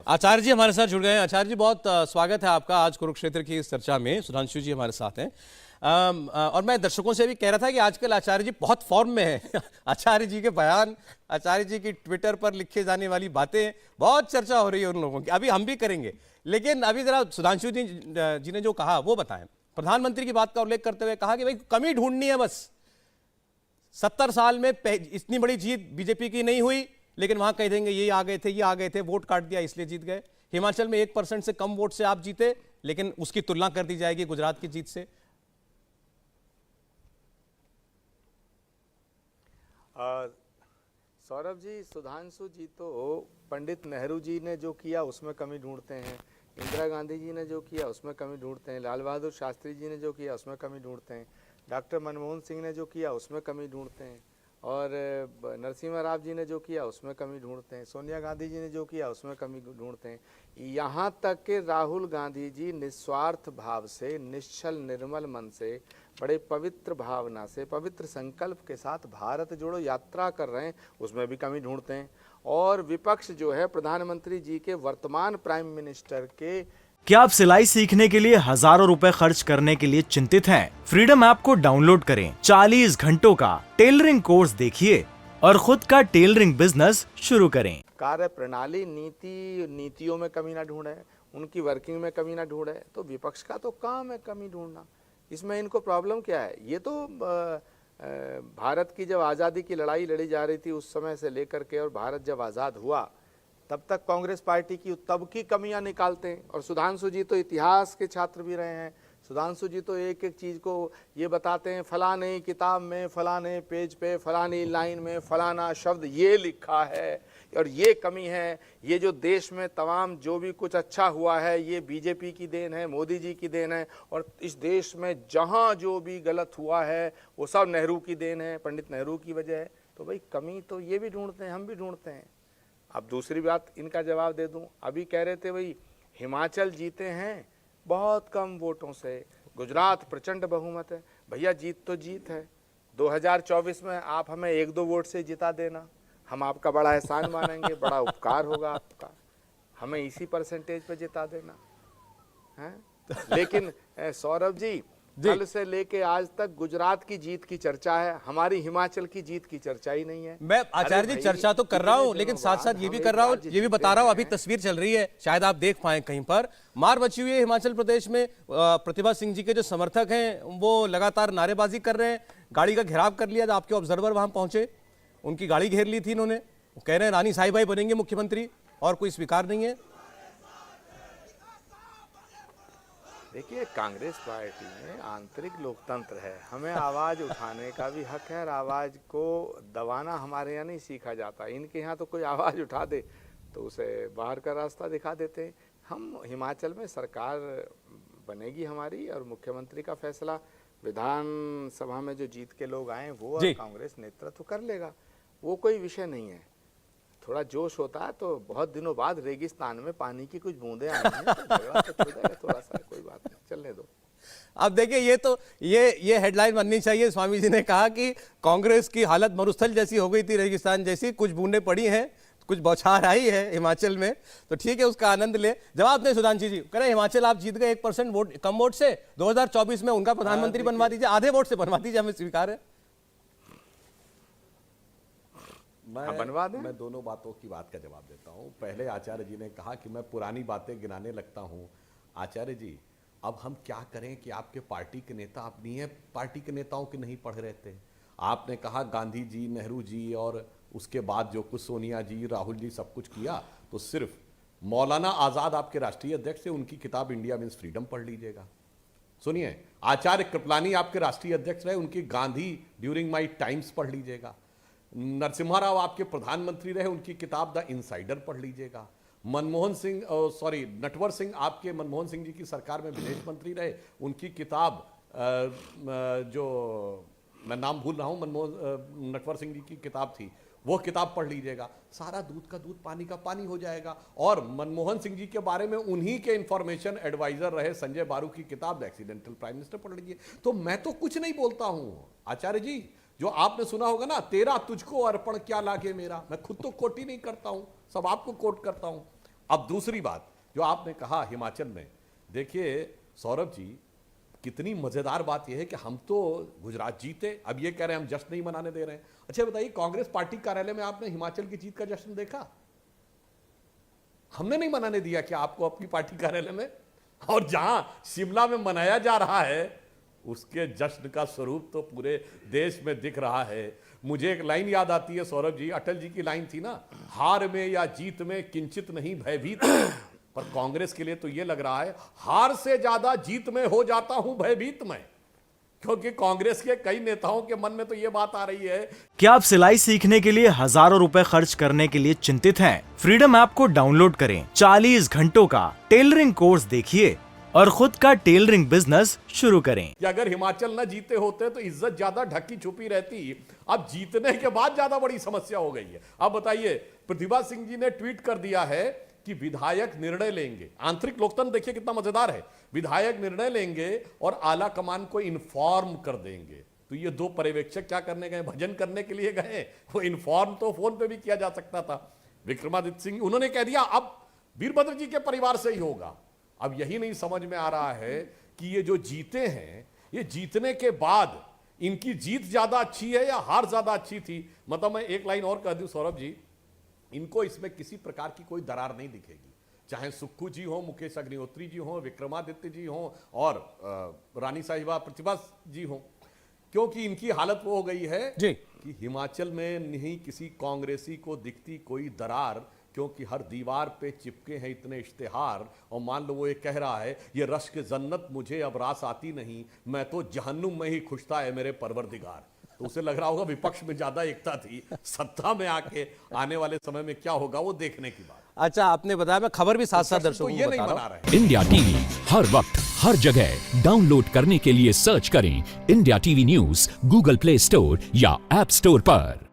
आचार्य जी हमारे साथ जुड़ गए हैं। आचार्य जी बहुत स्वागत है आपका आज कुरुक्षेत्र की इस चर्चा में। सुधांशु जी हमारे साथ हैं। और मैं दर्शकों से भी कह रहा था कि आजकल आचार्य जी बहुत फॉर्म में है। आचार्य जी के बयान, आचार्य जी की ट्विटर पर लिखे जाने वाली बातें, बहुत चर्चा हो रही है उन लोगों की। अभी हम भी करेंगे, लेकिन अभी जरा सुधांशु जी ने जो कहा वो बताएं। प्रधानमंत्री की बात का उल्लेख करते हुए कहा कि भाई कमी ढूंढनी है बस। 70 साल में इतनी बड़ी जीत बीजेपी की नहीं हुई, लेकिन वहां कह देंगे ये आ गए थे, वोट काट दिया इसलिए जीत गए। हिमाचल में 1% से कम वोट से आप जीते, लेकिन उसकी तुलना कर दी जाएगी गुजरात की जीत से। सौरभ जी, सुधांशु जी तो पंडित नेहरू जी ने जो किया उसमें कमी ढूंढते हैं, इंदिरा गांधी जी ने जो किया उसमें कमी ढूंढते हैं, लाल बहादुर शास्त्री जी ने जो किया उसमें कमी ढूंढते हैं, डॉक्टर मनमोहन सिंह ने जो किया उसमें कमी ढूंढते हैं, और नरसिम्हा राव जी ने जो किया उसमें कमी ढूंढते हैं, सोनिया गांधी जी ने जो किया उसमें कमी ढूंढते हैं। यहाँ तक कि राहुल गांधी जी निस्वार्थ भाव से, निश्चल निर्मल मन से, बड़े पवित्र भावना से, पवित्र संकल्प के साथ भारत जोड़ो यात्रा कर रहे हैं, उसमें भी कमी ढूंढते हैं। और विपक्ष जो है प्रधानमंत्री जी के, वर्तमान प्राइम मिनिस्टर के। क्या आप सिलाई सीखने के लिए हजारों रुपए खर्च करने के लिए चिंतित हैं? फ्रीडम ऐप को डाउनलोड करें, 40 घंटों का टेलरिंग कोर्स देखिए और खुद का टेलरिंग बिजनेस शुरू करें। कार्य प्रणाली, नीतियों में कमी ना ढूंढे, उनकी वर्किंग में कमी ना ढूंढे, तो विपक्ष का तो काम है कमी ढूंढना। इसमें इनको प्रॉब्लम क्या है? ये तो भारत की जब आज़ादी की लड़ाई लड़ी जा रही थी उस समय से लेकर के, और भारत जब आज़ाद हुआ तब तक कांग्रेस पार्टी की तब की कमियां निकालते हैं। और सुधांशु जी तो इतिहास के छात्र भी रहे हैं। सुधांशु जी तो एक एक चीज़ को ये बताते हैं, फलाने किताब में, फलाने पेज पे, फलानी लाइन में फलाना शब्द ये लिखा है और ये कमी है। ये जो देश में तमाम जो भी कुछ अच्छा हुआ है ये बीजेपी की देन है, मोदी जी की देन है, और इस देश में जहाँ जो भी गलत हुआ है वो सब नेहरू की देन है, पंडित नेहरू की वजह है। तो भाई कमी तो ये भी ढूंढते हैं, हम भी ढूंढते हैं। अब दूसरी बात इनका जवाब दे दूं, अभी कह रहे थे भाई हिमाचल जीते हैं बहुत कम वोटों से, गुजरात प्रचंड बहुमत है। भैया जीत तो जीत है, 2024 में आप हमें 1-2 वोट से जिता देना, हम आपका बड़ा एहसान मानेंगे, बड़ा उपकार होगा आपका, हमें इसी परसेंटेज पे जिता देना है। लेकिन सौरभ जी, कल से लेके आज तक गुजरात की जीत की चर्चा है, हमारी हिमाचल की जीत की चर्चा ही नहीं है। मैं आचार्य जी चर्चा तो कर रहा हूं, लेकिन साथ साथ ये भी कर रहा हूं, ये भी बता रहा हूं, अभी तस्वीर चल रही है, शायद आप देख पाए कहीं पर, मार मची हुई है हिमाचल प्रदेश में। प्रतिभा सिंह जी के जो समर्थक हैं वो लगातार नारेबाजी कर रहे हैं, गाड़ी का घेराव कर लिया। आपके ऑब्जर्वर वहां पहुंचे, उनकी गाड़ी घेर ली थी इन्होंने, कह रहे हैं रानी साहिबाई बनेंगे मुख्यमंत्री और कोई स्वीकार नहीं है। देखिए, कांग्रेस पार्टी में आंतरिक लोकतंत्र है, हमें आवाज़ उठाने का भी हक है, और आवाज़ को दबाना हमारे यहाँ नहीं सीखा जाता। इनके यहाँ तो कोई आवाज़ उठा दे तो उसे बाहर का रास्ता दिखा देते हैं। हम हिमाचल में सरकार बनेगी हमारी, और मुख्यमंत्री का फैसला विधानसभा में जो जीत के लोग आए वो और कांग्रेस नेतृत्व कर लेगा, वो कोई विषय नहीं है। थोड़ा जोश होता है तो बहुत दिनों बाद रेगिस्तान में पानी की कुछ बूंदें आई हैं, तो झगड़ा तो छूट जाएगा थोड़ा सा, कोई बात नहीं, चलने दो। अब देखिए, ये हेडलाइन बननी चाहिए। स्वामी जी ने कहा कि कांग्रेस की हालत मरुस्थल जैसी हो गई थी, रेगिस्तान जैसी, कुछ बूंदें पड़ी हैं, कुछ बौछार आई है हिमाचल में, तो ठीक है उसका आनंद ले। जवाब दें सुधांशु जी, कह रहे हिमाचल आप जीत गए 1% वोट कम वोट से, 2024 में उनका प्रधानमंत्री बनवा दीजिए, आधे वोट से बनवा दीजिए, हमें स्वीकार है। मैं दोनों बातों की बात का जवाब देता हूं। पहले आचार्य जी ने कहा कि मैं पुरानी बातें गिनाने लगता हूं। आचार्य जी, अब हम क्या करें कि आपके पार्टी के नेता अपनी है, पार्टी के नेताओं के नहीं पढ़ रहे थे। आपने कहा गांधी जी, नेहरू जी, और उसके बाद जो कुछ सोनिया जी, राहुल जी सब कुछ किया, तो सिर्फ मौलाना आज़ाद आपके राष्ट्रीय अध्यक्ष थे, उनकी किताब इंडिया मीन्स फ्रीडम पढ़ लीजिएगा। सुनिए, आचार्य कृपलानी आपके राष्ट्रीय अध्यक्ष रहे, उनकी गांधी ड्यूरिंग माई टाइम्स पढ़ लीजिएगा। नरसिम्हा राव आपके प्रधानमंत्री रहे, उनकी किताब द इनसाइडर पढ़ लीजिएगा। नटवर सिंह आपके मनमोहन सिंह जी की सरकार में विदेश मंत्री रहे, उनकी किताब जो मैं नाम भूल रहा हूं, नटवर सिंह जी की किताब थी, वो किताब पढ़ लीजिएगा। सारा दूध का दूध, पानी का पानी हो जाएगा। और मनमोहन सिंह जी के बारे में उन्हीं के इंफॉर्मेशन एडवाइजर रहे संजय बारू की किताब द एक्सीडेंटल प्राइम मिनिस्टर पढ़ लीजिए। तो मैं तो कुछ नहीं बोलता हूं आचार्य जी, जो आपने सुना होगा ना, तेरा तुझको अर्पण क्या लागे मेरा, मैं खुद तो कोट ही नहीं करता हूं, सब आपको कोट करता हूं। अब दूसरी बात जो आपने कहा हिमाचल में, देखिए सौरभ जी, कितनी मजेदार बात यह है कि हम तो गुजरात जीते, अब ये कह रहे हैं हम जश्न नहीं मनाने दे रहे हैं। अच्छा बताइए, कांग्रेस पार्टी कार्यालय में आपने हिमाचल की जीत का जश्न देखा? हमने नहीं मनाने दिया कि आपको अपनी पार्टी कार्यालय में, और जहां शिमला में मनाया जा रहा है उसके जश्न का स्वरूप तो पूरे देश में दिख रहा है। मुझे एक लाइन याद आती है सौरभ जी, अटल जी की लाइन थी ना, हार में या जीत में किंचित नहीं भयभीत। पर कांग्रेस के लिए तो यह लग रहा है हार से ज्यादा जीत में हो जाता हूं भयभीत मैं, क्योंकि कांग्रेस के कई नेताओं के मन में तो यह बात आ रही है। क्या आप सिलाई सीखने के लिए हजारों रुपए खर्च करने के लिए चिंतित हैं? फ्रीडम ऐप को डाउनलोड करें, 40 घंटों का टेलरिंग कोर्स देखिए और खुद का टेलरिंग बिजनेस शुरू करें। कि अगर हिमाचल न जीते होते तो इज्जत ज्यादा ढकी छुपी रहती, अब जीतने के बाद ज्यादा बड़ी समस्या हो गई है। अब बताइए, प्रतिभा सिंह जी ने ट्वीट कर दिया है कि विधायक निर्णय लेंगे, आंतरिक लोकतंत्र देखिए कितना मजेदार है, विधायक निर्णय लेंगे और आला कमान को इन्फॉर्म कर देंगे। तो ये दो पर्यवेक्षक क्या करने गए? भजन करने के लिए गए? वो इन्फॉर्म तो फोन पे भी किया जा सकता था। विक्रमादित्य सिंह उन्होंने कह दिया अब वीरभद्र जी के परिवार से ही होगा। अब यही नहीं समझ में आ रहा है कि ये जो जीते हैं, ये जीतने के बाद इनकी जीत ज्यादा अच्छी है या हार ज्यादा अच्छी थी? मतलब मैं एक लाइन और कह दूं सौरभ जी, इनको इसमें किसी प्रकार की कोई दरार नहीं दिखेगी, चाहे सुक्खू जी हो, मुकेश अग्निहोत्री जी हो, विक्रमादित्य जी हो और रानी साहिबा प्रतिभा जी हो, क्योंकि इनकी हालत वो हो गई है जी कि हिमाचल में नहीं किसी कांग्रेसी को दिखती कोई दरार, क्योंकि हर दीवार पे चिपके हैं इतने इश्तेहार। और मान लो वो ये कह रहा है, ये रश्क जन्नत मुझे अब रास आती नहीं, मैं तो जहन्नुम में ही खुश था है मेरे परवरदिगार। तो उसे लग रहा होगा विपक्ष में ज्यादा एकता थी, सत्ता में आके आने वाले समय में क्या होगा वो देखने की बात। अच्छा, आपने बताया, मैं खबर भी साथ साथ दर्शकों को ये नहीं बता बना रहा हूं। रहे। इंडिया टीवी हर वक्त हर जगह डाउनलोड करने के लिए सर्च करें India TV news Google play store या ऐप स्टोर पर।